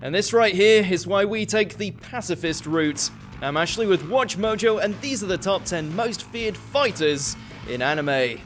And this right here is why we take the pacifist route. I'm Ashley with WatchMojo, and these are the top 10 most feared fighters in anime.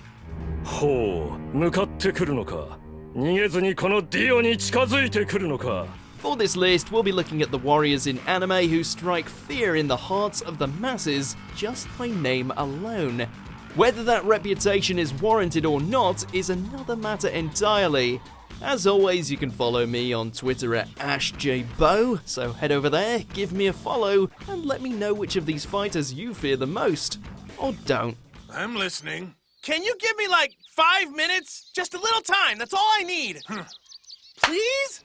ほう、向かってくるのか。逃げずにこのディオに近づいてくるのか。 For this list, we'll be looking at the warriors in anime who strike fear in the hearts of the masses just by name alone. Whether that reputation is warranted or not is another matter entirely. As always, you can follow me on Twitter at AshJBo, so head over there, give me a follow, and let me know which of these fighters you fear the most. Or don't. I'm listening. Can you give me like 5 minutes? Just a little time, that's all I need. Please?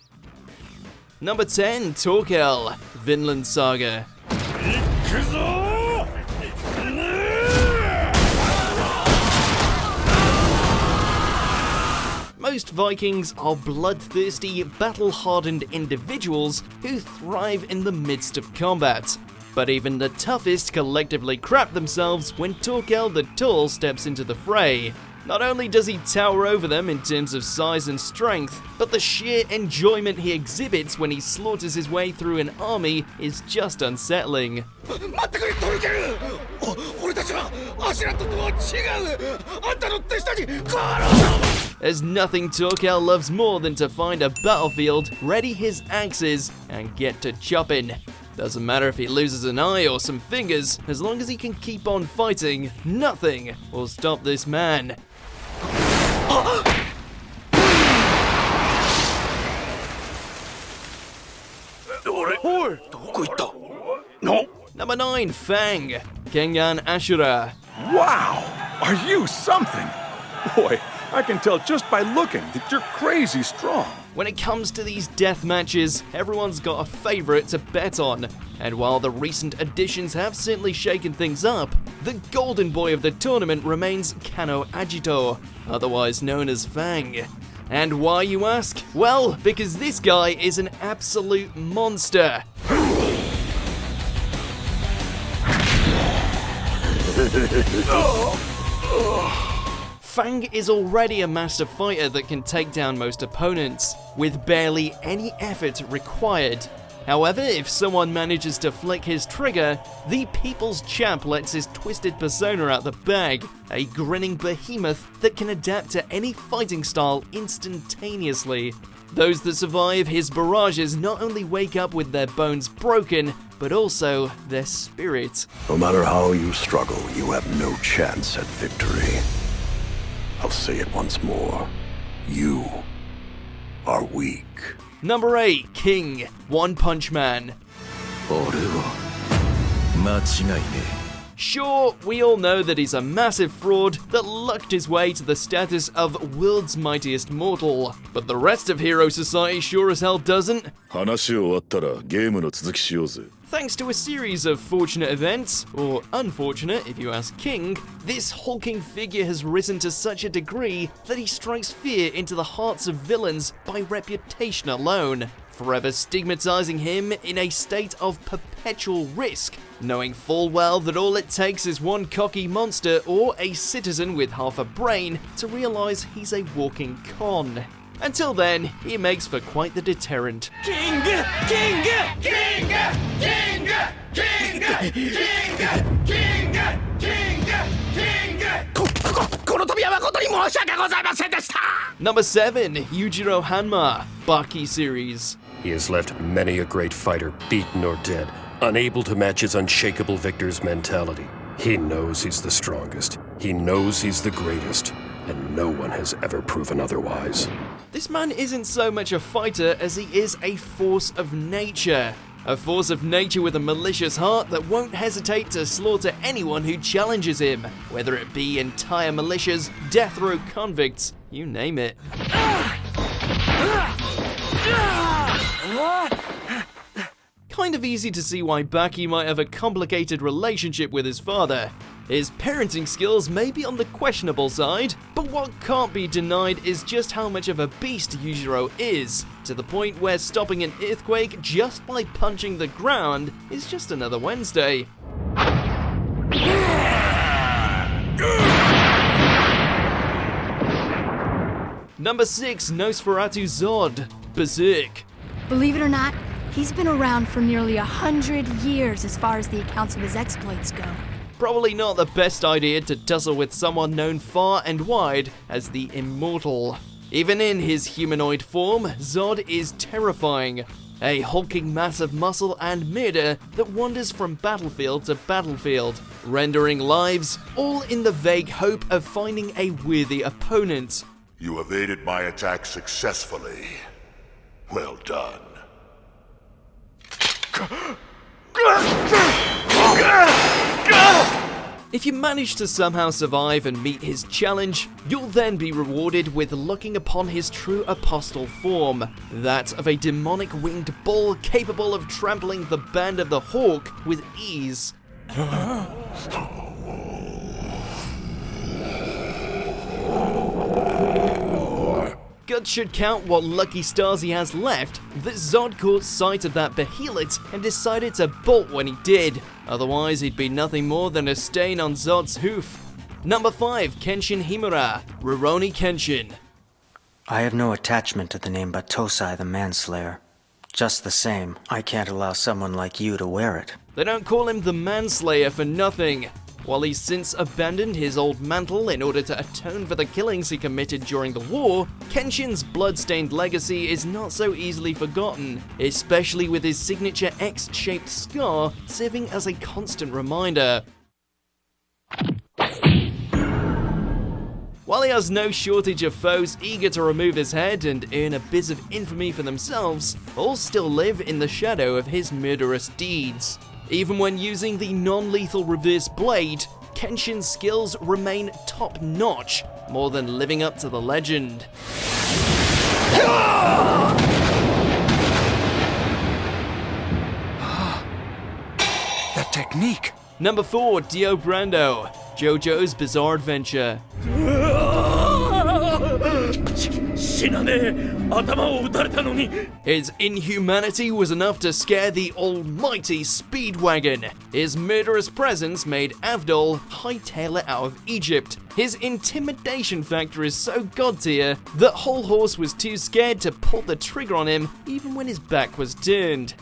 Number 10, Thorkell, Vinland Saga. Most Vikings are bloodthirsty, battle-hardened individuals who thrive in the midst of combat. But even the toughest collectively crap themselves when Thorkell the Tall steps into the fray. Not only does he tower over them in terms of size and strength, but the sheer enjoyment he exhibits when he slaughters his way through an army is just unsettling. There's nothing Thorkell loves more than to find a battlefield, ready his axes, and get to chopping. Doesn't matter if he loses an eye or some fingers, as long as he can keep on fighting, nothing will stop this man. Number 9, Fang, Kengan Ashura. Wow! Are you something? Boy, I can tell just by looking that you're crazy strong. When it comes to these death matches, everyone's got a favourite to bet on. And while the recent additions have certainly shaken things up, the golden boy of the tournament remains Kano Agito, otherwise known as Fang. And why, you ask? Well, because this guy is an absolute monster. Fang is already a master fighter that can take down most opponents, with barely any effort required. However, if someone manages to flick his trigger, the people's champ lets his twisted persona out the bag, a grinning behemoth that can adapt to any fighting style instantaneously. Those that survive his barrages not only wake up with their bones broken, but also their spirit. No matter how you struggle, you have no chance at victory. I'll say it once more. You are weak. Number 8, King, One Punch Man. Sure, we all know that he's a massive fraud that lucked his way to the status of world's mightiest mortal. But the rest of Hero Society sure as hell doesn't. Thanks to a series of fortunate events, or unfortunate if you ask King, this hulking figure has risen to such a degree that he strikes fear into the hearts of villains by reputation alone, forever stigmatizing him in a state of perpetual risk, knowing full well that all it takes is one cocky monster or a citizen with half a brain to realize he's a walking con. Until then, he makes for quite the deterrent. King! King! King! King! King! King! Number 7, Yujiro Hanma, Baki series. He has left many a great fighter beaten or dead, unable to match his unshakable victor's mentality. He knows he's the strongest. He knows he's the greatest. And no one has ever proven otherwise. This man isn't so much a fighter as he is a force of nature. A force of nature with a malicious heart that won't hesitate to slaughter anyone who challenges him, whether it be entire militias, death row convicts, you name it. Kind of easy to see why Baki might have a complicated relationship with his father. His parenting skills may be on the questionable side, but what can't be denied is just how much of a beast Yujiro is, to the point where stopping an earthquake just by punching the ground is just another Wednesday. Number 6, Nosferatu Zodd, Berserk. Believe it or not, He's been around for nearly 100 years as far as the accounts of his exploits go. Probably not the best idea to tussle with someone known far and wide as the Immortal. Even in his humanoid form, Zodd is terrifying. A hulking mass of muscle and murder that wanders from battlefield to battlefield, rendering lives, all in the vague hope of finding a worthy opponent. You evaded my attack successfully. Well done. If you manage to somehow survive and meet his challenge, you'll then be rewarded with looking upon his true apostle form, that of a demonic winged bull capable of trampling the band of the hawk with ease. Guts should count what lucky stars he has left that Zodd caught sight of that behemoth and decided to bolt when he did. Otherwise, he'd be nothing more than a stain on Zodd's hoof. Number 5, Kenshin Himura, Rurouni Kenshin. I have no attachment to the name Batosai the Manslayer. Just the same, I can't allow someone like you to wear it. They don't call him the Manslayer for nothing. While he's since abandoned his old mantle in order to atone for the killings he committed during the war, Kenshin's blood-stained legacy is not so easily forgotten, especially with his signature X-shaped scar serving as a constant reminder. While he has no shortage of foes eager to remove his head and earn a bit of infamy for themselves, all still live in the shadow of his murderous deeds. Even when using the non-lethal reverse blade, Kenshin's skills remain top-notch, more than living up to the legend. That technique! Number 4, Dio Brando, JoJo's Bizarre Adventure. His inhumanity was enough to scare the almighty Speedwagon. His murderous presence made Avdol hightail it out of Egypt. His intimidation factor is so god tier that Whole Horse was too scared to pull the trigger on him even when his back was turned.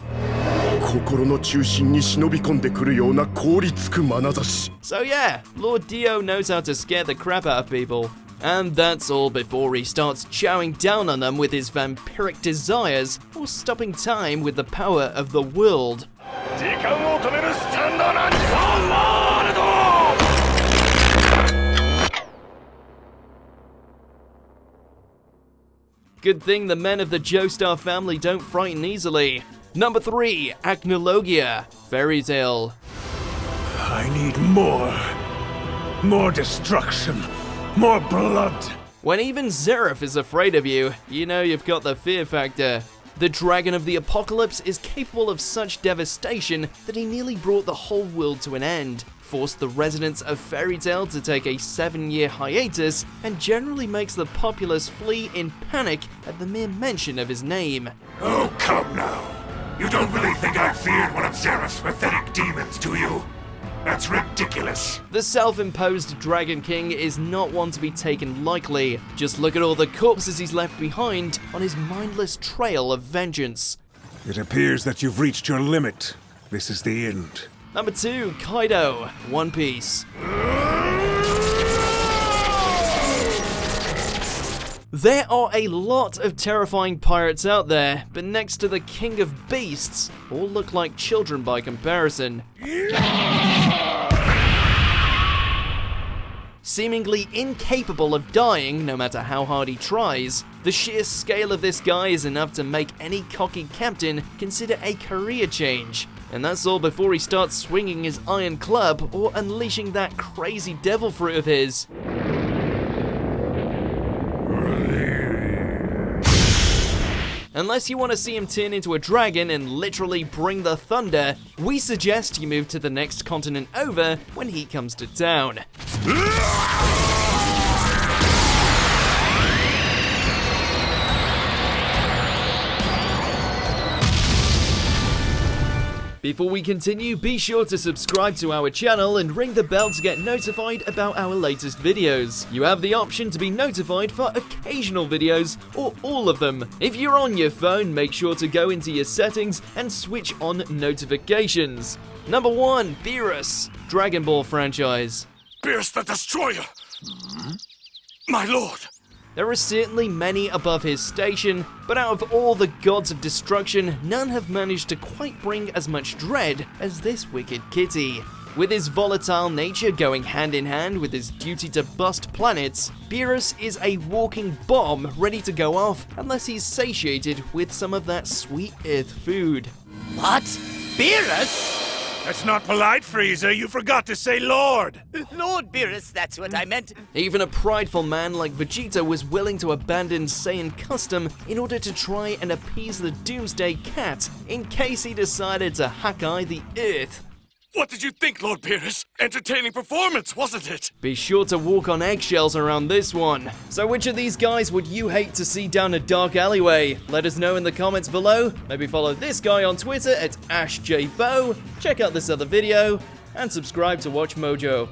So yeah, Lord Dio knows how to scare the crap out of people. And that's all before he starts chowing down on them with his vampiric desires or stopping time with the power of the world. Good thing the men of the Joestar family don't frighten easily. Number 3, Acnologia, Fairy Tale. I need more. More destruction. More blood! When even Zeref is afraid of you, you know you've got the fear factor. The Dragon of the Apocalypse is capable of such devastation that he nearly brought the whole world to an end, forced the residents of Fairy Tale to take a 7-year hiatus, and generally makes the populace flee in panic at the mere mention of his name. Oh, come now. You don't really think I feared one of Zeref's pathetic demons, do you? That's ridiculous. The self-imposed Dragon King is not one to be taken lightly. Just look at all the corpses he's left behind on his mindless trail of vengeance. It appears that you've reached your limit. This is the end. Number 2, Kaido, One Piece. There are a lot of terrifying pirates out there, but next to the King of Beasts, all look like children by comparison. Seemingly incapable of dying, no matter how hard he tries, the sheer scale of this guy is enough to make any cocky captain consider a career change. And that's all before he starts swinging his iron club or unleashing that crazy devil fruit of his. Unless you want to see him turn into a dragon and literally bring the thunder, we suggest you move to the next continent over when he comes to town. Before we continue, be sure to subscribe to our channel and ring the bell to get notified about our latest videos. You have the option to be notified for occasional videos or all of them. If you're on your phone, make sure to go into your settings and switch on notifications. Number 1, Beerus, Dragon Ball franchise. Beerus the Destroyer! My lord! There are certainly many above his station, but out of all the gods of destruction, none have managed to quite bring as much dread as this wicked kitty. With his volatile nature going hand in hand with his duty to bust planets, Beerus is a walking bomb ready to go off unless he's satiated with some of that sweet earth food. What? Beerus? That's not polite, Frieza. You forgot to say Lord. Lord Beerus, that's what I meant. Even a prideful man like Vegeta was willing to abandon Saiyan custom in order to try and appease the Doomsday Cat in case he decided to hack-eye the Earth. What did you think, Lord Beerus? Entertaining performance, wasn't it? Be sure to walk on eggshells around this one. So which of these guys would you hate to see down a dark alleyway? Let us know in the comments below. Maybe follow this guy on Twitter at AshJBo, check out this other video, and subscribe to Watch Mojo.